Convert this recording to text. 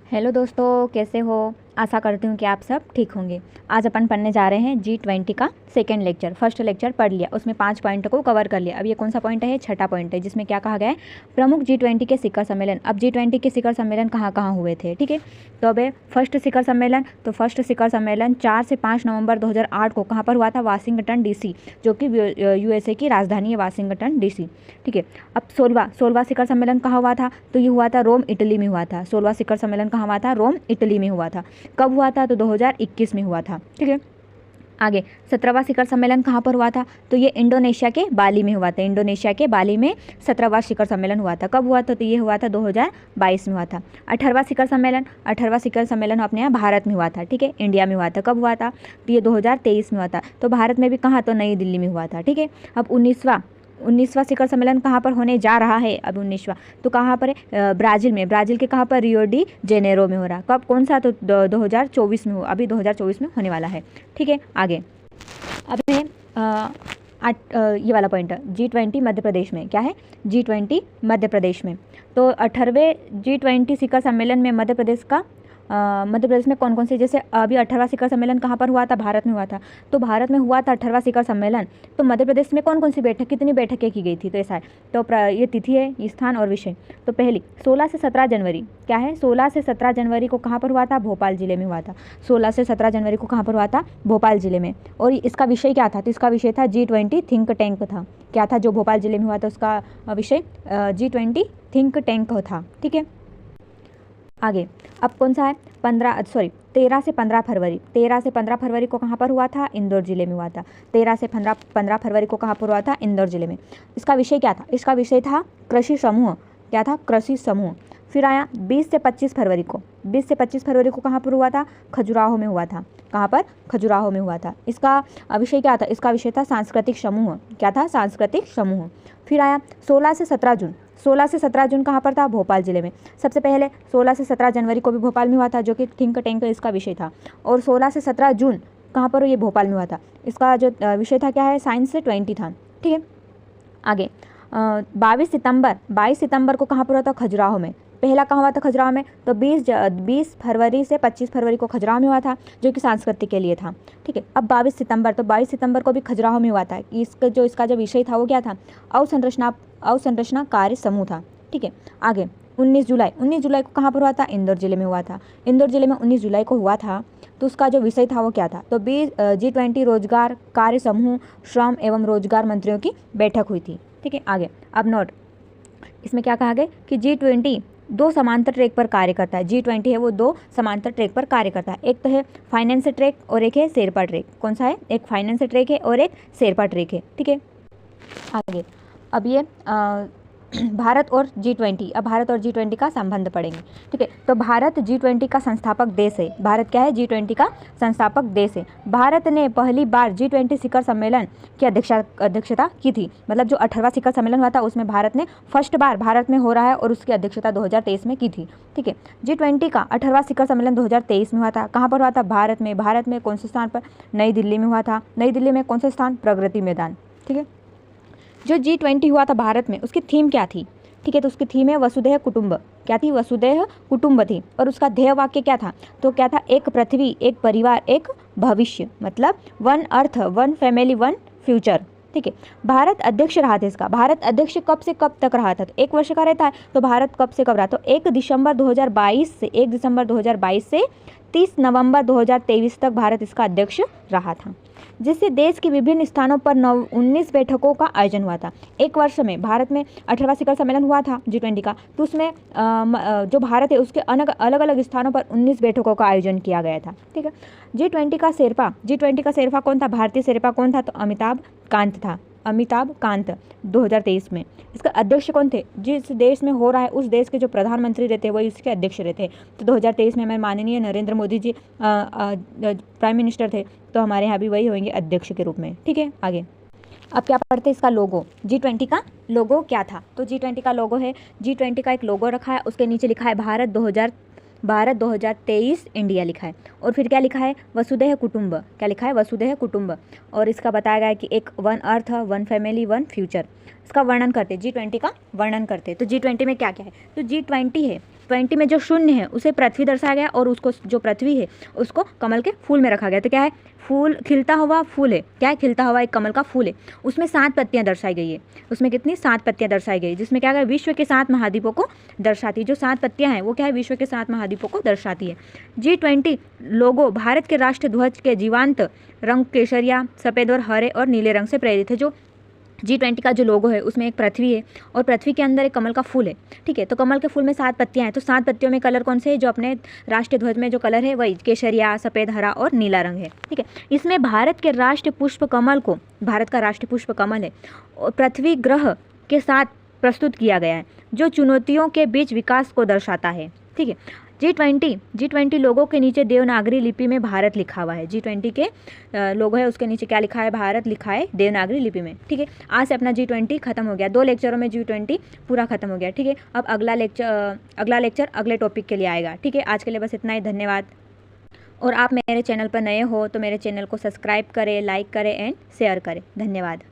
Hello दोस्तों, कैसे हो। आशा करती हूँ कि आप सब ठीक होंगे। आज अपन पढ़ने जा रहे हैं G20 का सेकंड लेक्चर। फर्स्ट लेक्चर पढ़ लिया, उसमें 5 पॉइंट को कवर कर लिया। अब ये कौन सा पॉइंट है? छठा पॉइंट है, जिसमें क्या कहा गया है? प्रमुख G20 के शिखर सम्मेलन। अब G20 के शिखर सम्मेलन कहाँ कहाँ हुए थे, ठीक है। तो अब फर्स्ट शिखर सम्मेलन, तो फर्स्ट शिखर सम्मेलन 4 से 5 नवंबर 2008 को कहाँ पर हुआ था? वाशिंगटन DC, जो कि USA की राजधानी है, वाशिंगटन DC, ठीक है। अब 16वां शिखर सम्मेलन कहाँ हुआ था? तो ये हुआ था रोम, इटली में हुआ था। 16वां शिखर सम्मेलन कहाँ हुआ था? रोम, इटली में हुआ था। कब हुआ था? तो 2021 में हुआ था, ठीक है। आगे 17वां शिखर सम्मेलन कहाँ पर हुआ था? तो ये इंडोनेशिया के बाली में हुआ था। इंडोनेशिया के बाली में 17वां शिखर सम्मेलन हुआ था। कब हुआ था? तो ये हुआ था 2022 में हुआ था। 18वां शिखर सम्मेलन अपने यहाँ भारत में हुआ था, ठीक है, इंडिया में हुआ था। कब हुआ था? तो ये 2023 में हुआ था। तो भारत में भी कहाँ? तो नई दिल्ली में हुआ था, ठीक है। अब 19वां शिखर सम्मेलन कहाँ पर होने जा रहा है? अब 19वां तो कहाँ पर है? ब्राज़ील में। ब्राज़ील के कहाँ पर? रियो डी जेनेरो में हो रहा। कब? कौन सा? तो 2024 में हो, अभी 2024 में होने वाला है, ठीक है। आगे अब है ये वाला पॉइंट, G20 मध्य प्रदेश में। क्या है? G20 मध्य प्रदेश में। तो 18वें G20 शिखर सम्मेलन में मध्य प्रदेश में कौन कौन से, जैसे अभी 18वां शिखर सम्मेलन कहाँ पर हुआ था? भारत में हुआ था। तो भारत में हुआ था 18वां शिखर सम्मेलन। तो मध्य प्रदेश में कौन कौन सी बैठक, कितनी बैठकें की गई थी? तो ऐसा है। तो ये तिथि है, स्थान और विषय। तो पहली 16 से 17 जनवरी। क्या है? 16 से 17 जनवरी को कहाँ पर हुआ था? भोपाल जिले में हुआ था। 16 से 17 जनवरी को कहाँ पर हुआ था? भोपाल जिले में। और इसका विषय क्या था? तो इसका विषय था G20 थिंक टैंक था। क्या था जो भोपाल जिले में हुआ था? उसका विषय G20 थिंक टैंक था, ठीक है। आगे अब कौन सा है? 13 से 15 फरवरी। 13 से 15 फरवरी को कहाँ पर हुआ था? इंदौर जिले में हुआ था। 13 से 15 फरवरी को कहाँ पर हुआ था? इंदौर जिले में। इसका विषय क्या था? इसका विषय था कृषि समूह। क्या था? कृषि समूह। फिर आया 20 से 25 फरवरी को। 20 से 25 फरवरी को कहाँ पर हुआ था? खजुराहो में हुआ था। कहाँ पर? खजुराहो में हुआ था। इसका विषय क्या था? इसका विषय था सांस्कृतिक समूह। क्या था? सांस्कृतिक समूह। फिर आया 16 से 17 जून। 16 से 17 जून कहाँ पर था? भोपाल जिले में। सबसे पहले 16 से 17 जनवरी को भी भोपाल में हुआ था, जो कि थिंक टैंक इसका विषय था। और 16 से 17 जून कहाँ पर? ये भोपाल में हुआ था। इसका जो विषय था क्या है? साइंस से 20 था, ठीक है। आगे 22 सितंबर को कहाँ पर हुआ था? खजुराहो में। पहला कहाँ हुआ था? खजुराहो में। तो 20 फरवरी से 25 फरवरी को खजुराहो में हुआ था, जो कि सांस्कृतिक के लिए था, ठीक है। अब 22 सितंबर, तो 22 सितंबर को भी खजुराहो में हुआ था। इसका जो विषय था वो क्या था? अवसंरचना कार्य समूह था, ठीक है। आगे 19 जुलाई को कहाँ पर हुआ था? इंदौर जिले में हुआ था। इंदौर जिले में 19 जुलाई को हुआ था। तो उसका जो विषय था वो क्या था? तो G20 रोजगार कार्य समूह, श्रम एवं रोजगार मंत्रियों की बैठक हुई थी, ठीक है। आगे अब नोट, इसमें क्या कहा गया कि G20 दो समांतर ट्रैक पर कार्य करता है। G20 है वो दो समांतर ट्रैक पर कार्य करता है। एक तो है फाइनेंस ट्रैक और एक है शेरपा ट्रैक। कौन सा है? एक फाइनेंस ट्रैक है और एक शेरपा ट्रैक है, ठीक है। आगे अब ये भारत और G20, अब भारत और G20 का संबंध पढ़ेंगे, ठीक है। तो भारत G20 का संस्थापक देश है। भारत क्या है? G20 का संस्थापक देश है। भारत ने पहली बार G20 शिखर सम्मेलन की अध्यक्षता की थी। मतलब जो 18वां शिखर सम्मेलन हुआ था उसमें भारत ने फर्स्ट बार भारत में हो रहा है और उसकी अध्यक्षता 2023 में की थी, ठीक है। G20 का 18वां शिखर सम्मेलन 2023 में हुआ था। कहाँ पर हुआ था? भारत में। भारत में कौन से स्थान पर? नई दिल्ली में हुआ था। नई दिल्ली में कौन सा स्थान? प्रगति मैदान, ठीक है। जो G20 हुआ था भारत में, उसकी थीम क्या थी? ठीक है, तो उसकी थीम है वसुधैव कुटुंब। क्या थी? वसुधैव कुटुंब थी। और उसका ध्येय वाक्य क्या था? तो क्या था? एक पृथ्वी, एक परिवार, एक भविष्य। मतलब one earth, one family, one future, ठीक है। भारत अध्यक्ष रहा था इसका। भारत अध्यक्ष कब से कब तक रहा था? तो 1 वर्ष का रहता है। तो भारत कब से कब रहा? तो 1 दिसंबर 2022 से 30 नवंबर 2023 तक भारत इसका अध्यक्ष रहा था, जिससे देश के विभिन्न स्थानों पर 19 बैठकों का आयोजन हुआ था। 1 वर्ष में भारत में 18वां शिखर सम्मेलन हुआ था G20 का, तो उसमें जो भारत है उसके अलग अलग स्थानों पर 19 बैठकों का आयोजन किया गया था, ठीक है। G20 का शेरपा कौन था? भारतीय शेरपा कौन था? तो अमिताभ कांत था। अमिताभ कांत 2023 में। इसका अध्यक्ष कौन थे? जिस देश में हो रहा है उस देश के जो प्रधानमंत्री रहते हैं वही इसके अध्यक्ष रहते हैं। तो 2023 में हमारे माननीय नरेंद्र मोदी जी प्राइम मिनिस्टर थे, तो हमारे यहाँ भी वही होंगे अध्यक्ष के रूप में, ठीक है। आगे अब क्या पढ़ते हैं? इसका लोगो। G20 का लोगो क्या था? तो G20 का लोगो है, G20 का एक लोगो रखा है, उसके नीचे लिखा है भारत 2023 इंडिया लिखा है। और फिर क्या लिखा है? वसुधैव कुटुंब। क्या लिखा है? वसुधैव कुटुंब। और इसका बताया गया है कि एक one earth, one family, one future. इसका वर्णन करते G20 का वर्णन करते। तो G20 में क्या क्या है? तो G20 है G20 में जो शून्य है उसे पृथ्वी दर्शाया गया और उसको जो पृथ्वी है उसको कमल के फूल में रखा गया। तो क्या है, फूल खिलता हुआ फूल है, क्या है, खिलता हुआ एक कमल का फूल है। उसमें 7 पत्तियां दर्शाई गई है, उसमें कितनी 7 पत्तियां दर्शाई गई, जिसमें क्या है, विश्व के 7 महाद्वीपों को दर्शाती है। जो 7 पत्तियां हैं वो क्या है, विश्व के 7 महाद्वीपों को दर्शाती है। G20 लोगो भारत के राष्ट्र ध्वज के जीवांत रंग केसरिया, सफ़ेद और हरे और नीले रंग से प्रेरित है। जो G20 का जो लोगो है उसमें एक पृथ्वी है और पृथ्वी के अंदर एक कमल का फूल है, ठीक है। तो कमल के फूल में 7 पत्तियां हैं, तो 7 पत्तियों में कलर कौन से है, जो अपने राष्ट्रीय ध्वज में जो कलर है वही केसरिया, सफ़ेद, हरा और नीला रंग है, ठीक है। इसमें भारत के राष्ट्रीय पुष्प कमल को, भारत का राष्ट्रीय पुष्प कमल है, और पृथ्वी ग्रह के साथ प्रस्तुत किया गया है, जो चुनौतियों के बीच विकास को दर्शाता है, ठीक है। G20 लोगों के नीचे देवनागरी लिपि में भारत लिखा हुआ है। G20 के लोगो है उसके नीचे क्या लिखा है, भारत लिखा है देवनागरी लिपि में, ठीक है। आज से अपना G20 खत्म हो गया, 2 लेक्चरों में G20 पूरा खत्म हो गया, ठीक है। अब अगला लेक्चर अगले टॉपिक के लिए आएगा, ठीक है। आज के लिए बस इतना ही, धन्यवाद। और आप मेरे चैनल पर नए हो तो मेरे चैनल को सब्सक्राइब करें, लाइक करें एंड शेयर करें। धन्यवाद।